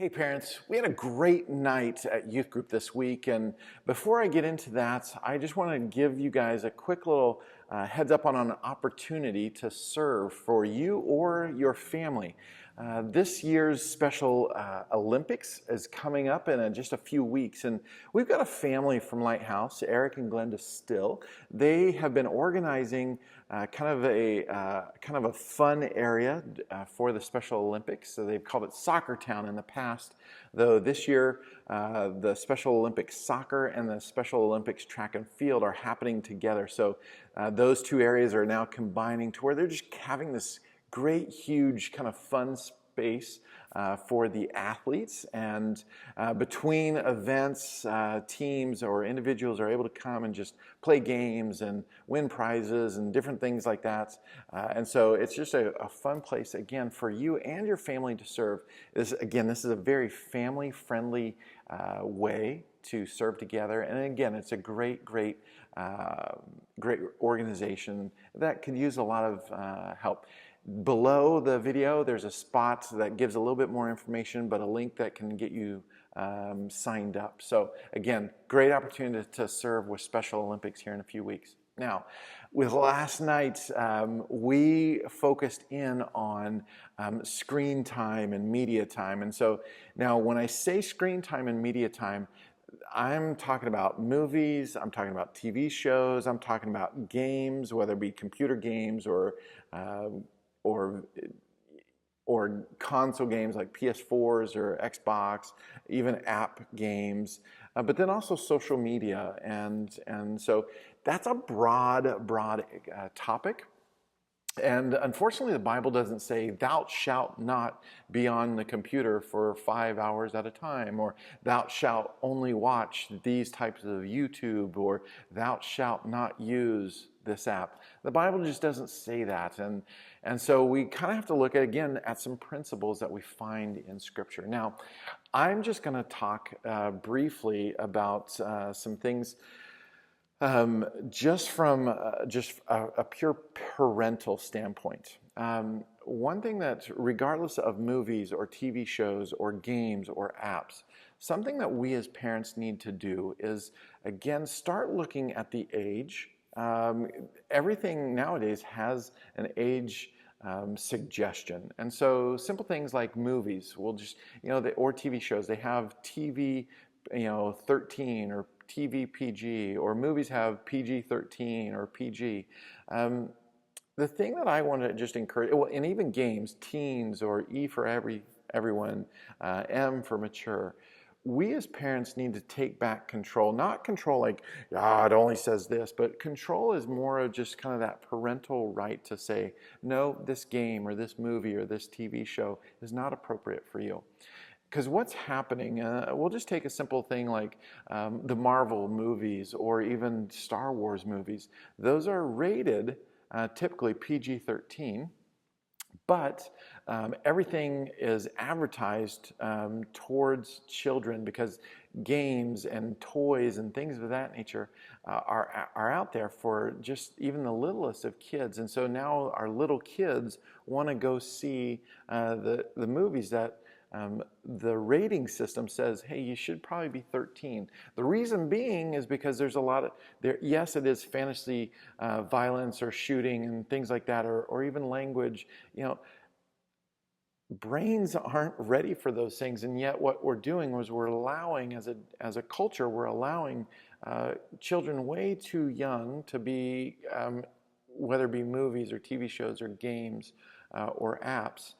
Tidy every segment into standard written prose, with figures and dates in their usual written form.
Hey parents, we had a great night at youth group this week, and before I get into that, I just want to give you guys a quick little heads up on an opportunity to serve for you or your family. This year's Special Olympics is coming up in just a few weeks, and we've got a family from Lighthouse, Eric and Glenda Still. They have been organizing kind of a fun area for the Special Olympics. So they've called it Soccer Town in the past, though this year the Special Olympics soccer and the Special Olympics track and field are happening together. So those two areas are now combining to where they're just having this great, huge, kind of fun space for the athletes. And between events, teams or individuals are able to come and just play games and win prizes and different things like that. And so it's just a fun place, again, for you and your family to serve. This is a very family-friendly way to serve together. And again, it's a great organization that could use a lot of help. Below the video, there's a spot that gives a little bit more information, but a link that can get you signed up. So again, great opportunity to serve with Special Olympics here in a few weeks. Now, with last night, we focused in on screen time and media time. And so now when I say screen time and media time, I'm talking about movies, I'm talking about TV shows, I'm talking about games, whether it be computer games or console games like PS4s or Xbox, even app games, but then also social media. And so that's a broad topic. And unfortunately, the Bible doesn't say, thou shalt not be on the computer for 5 hours at a time, or thou shalt only watch these types of YouTube, or thou shalt not use this app. The Bible just doesn't say that. And so we kind of have to look at, again, at some principles that we find in Scripture. Now, I'm just going to talk briefly about some things just from a pure parental standpoint. One thing that, regardless of movies or TV shows or games or apps, something that we as parents need to do is, again, start looking at the age. Everything nowadays has an age suggestion. And so simple things like movies, will just, or TV shows, they have TV, 13 or TV PG, or movies have PG-13 or PG. The thing that I want to just encourage, well, and even games, teens or E for everyone, M for mature. We as parents need to take back control, not control like, it only says this, but control is more of just kind of that parental right to say, no, this game or this movie or this TV show is not appropriate for you. Because what's happening, we'll just take a simple thing like the Marvel movies or even Star Wars movies. Those are rated typically PG-13, but everything is advertised towards children because games and toys and things of that nature are out there for just even the littlest of kids. And so now our little kids want to go see the movies that the rating system says, hey, you should probably be 13. The reason being is because there's a lot of, yes, it is fantasy violence or shooting and things like that, or even language. Brains aren't ready for those things, and yet what we're doing is we're allowing, as a culture, we're allowing children way too young to be, whether it be movies or TV shows or games or apps,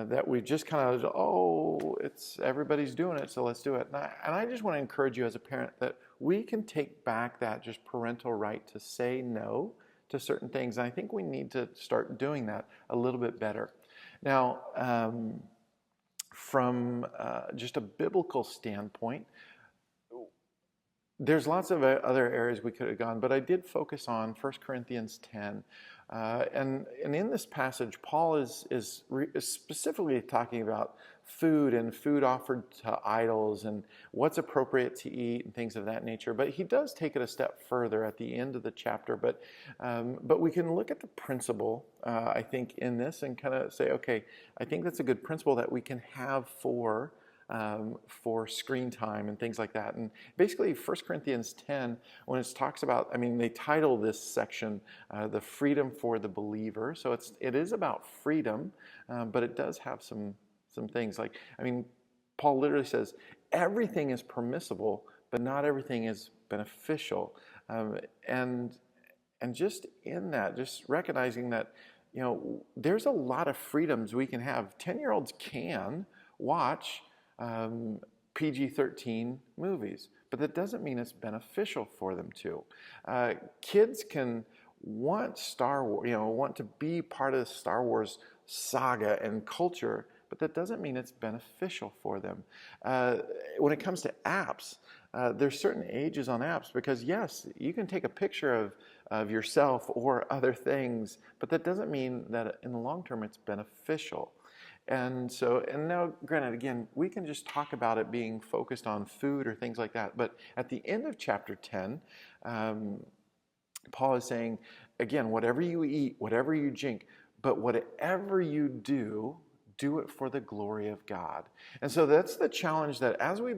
that we just kind of, everybody's doing it, so let's do it. And I just want to encourage you as a parent that we can take back that just parental right to say no to certain things. And I think we need to start doing that a little bit better. Now, from just a biblical standpoint, there's lots of other areas we could have gone, but I did focus on 1 Corinthians 10. And in this passage, Paul is specifically talking about food and food offered to idols and what's appropriate to eat and things of that nature. But he does take it a step further at the end of the chapter. But we can look at the principle, I think, in this and kind of say, okay, I think that's a good principle that we can have for for screen time and things like that. And basically, 1 Corinthians 10, when it talks about, I mean, they title this section "The Freedom for the Believer." So it is about freedom, but it does have some things like, I mean, Paul literally says everything is permissible, but not everything is beneficial. And just in that, just recognizing that, there's a lot of freedoms we can have. 10-year-olds can watch PG-13 movies, but that doesn't mean it's beneficial for them to. Kids can want Star Wars, want to be part of the Star Wars saga and culture, but that doesn't mean it's beneficial for them. When it comes to apps, there's certain ages on apps, because yes, you can take a picture of yourself or other things, but that doesn't mean that in the long term it's beneficial. And now, granted, again, we can just talk about it being focused on food or things like that, but at the end of chapter 10, Paul is saying, again, whatever you eat, whatever you drink, but whatever you do it for the glory of God. And so that's the challenge, that as we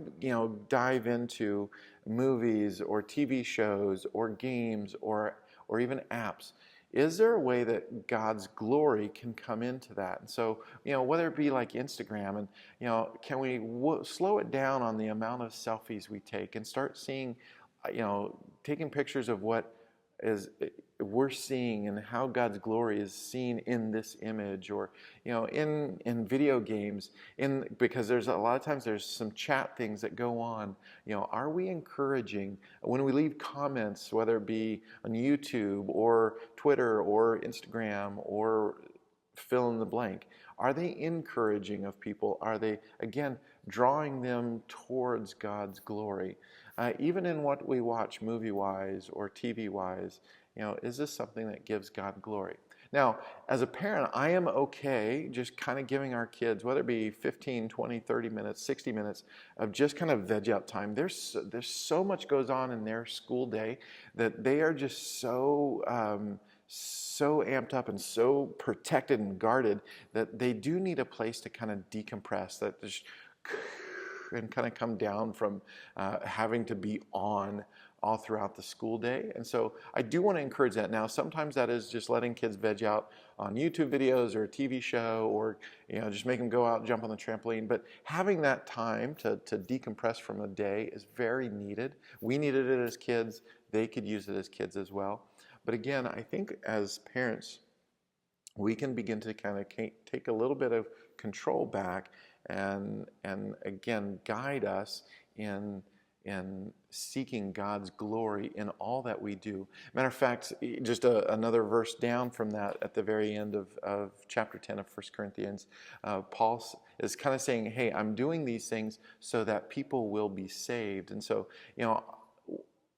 dive into movies or TV shows or games or even apps, is there a way that God's glory can come into that? And so, whether it be like Instagram, and can we slow it down on the amount of selfies we take and start seeing, taking pictures of what is we're seeing and how God's glory is seen in this image, or in video games, because there's a lot of times there's some chat things that go on. Are we encouraging when we leave comments, whether it be on YouTube or Twitter or Instagram or fill in the blank? Are they encouraging of people? Are they, again, drawing them towards God's glory? Even in what we watch movie-wise or TV-wise, is this something that gives God glory? Now, as a parent, I am okay just kind of giving our kids, whether it be 15, 20, 30 minutes, 60 minutes of just kind of veg out time. There's so much goes on in their school day that they are just so amped up and so protected and guarded that they do need a place to kind of decompress, that just and kind of come down from having to be on all throughout the school day. And so I do want to encourage that. Now, sometimes that is just letting kids veg out on YouTube videos or a TV show, or just make them go out and jump on the trampoline. But having that time to decompress from a day is very needed. We needed it as kids. They could use it as kids as well. But again, I think as parents, we can begin to kind of take a little bit of control back and again guide us in seeking God's glory in all that we do. Matter of fact, just another verse down from that, at the very end of chapter 10 of 1 Corinthians, Paul is kind of saying, hey, I'm doing these things so that people will be saved. And so,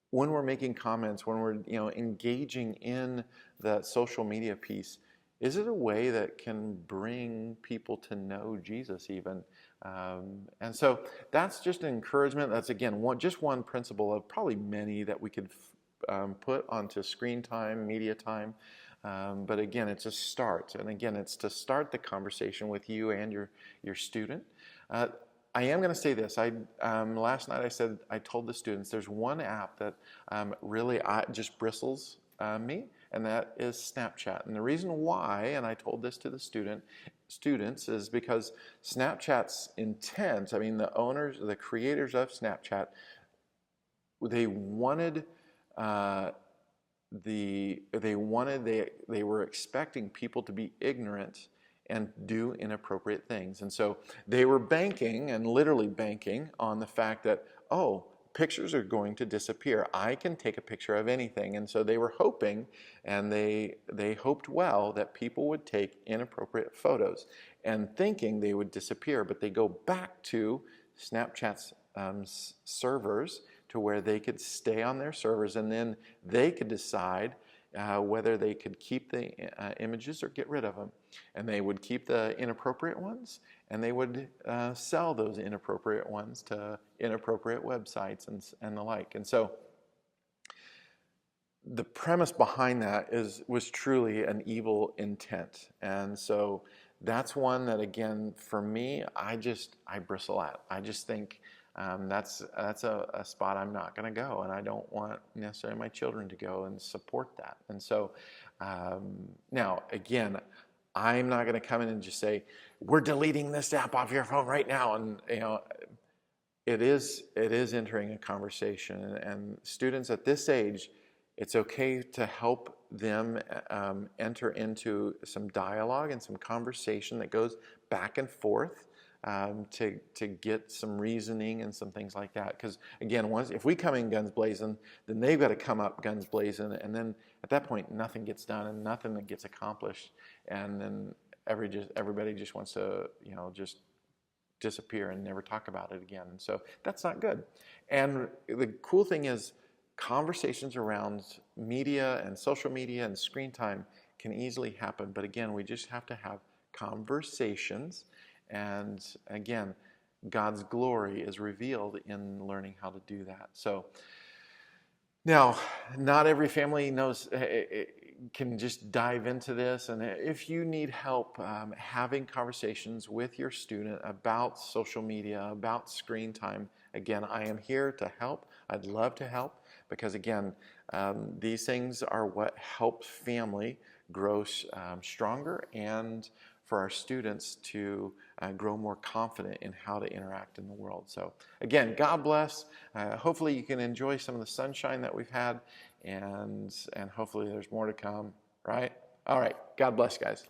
when we're making comments, when we're engaging in the social media piece, is it a way that can bring people to know Jesus even? And so that's just an encouragement. That's, again, just one principle of probably many that we could put onto screen time, media time. But again, it's a start. And again, it's to start the conversation with you and your student. I am going to say this. Last night I told the students there's one app that really just bristles me, and that is Snapchat. And the reason why, and I told this to the students, is because Snapchat's intent, I mean, the creators of Snapchat, they were expecting people to be ignorant and do inappropriate things. And so they were banking, and literally banking, on the fact that, pictures are going to disappear. I can take a picture of anything. And so they were hoping, and they hoped well, that people would take inappropriate photos and thinking they would disappear. But they go back to Snapchat's servers, to where they could stay on their servers, and then they could decide whether they could keep the images or get rid of them. And they would keep the inappropriate ones, and they would sell those inappropriate ones to inappropriate websites and the like. And so the premise behind that was truly an evil intent. And so that's one that, again, for me, I bristle at. I just think that's a spot I'm not going to go, and I don't want necessarily my children to go and support that. And so now, again, I'm not going to come in and just say, we're deleting this app off your phone right now. And, it is entering a conversation. And students at this age, it's okay to help them enter into some dialogue and some conversation that goes back and forth to get some reasoning and some things like that. Because again, if we come in guns blazing, then they've got to come up guns blazing, and then at that point, nothing gets done and nothing gets accomplished, and then everybody just wants to just disappear and never talk about it again. And so that's not good. And the cool thing is, conversations around media and social media and screen time can easily happen. But again, we just have to have conversations. And again, God's glory is revealed in learning how to do that. So now, not every family can just dive into this. And if you need help having conversations with your student about social media, about screen time, again, I am here to help. I'd love to help, because again, these things are what help family grow stronger, and for our students to grow more confident in how to interact in the world. So again, God bless. Hopefully you can enjoy some of the sunshine that we've had, and hopefully there's more to come, right? All right. God bless, guys.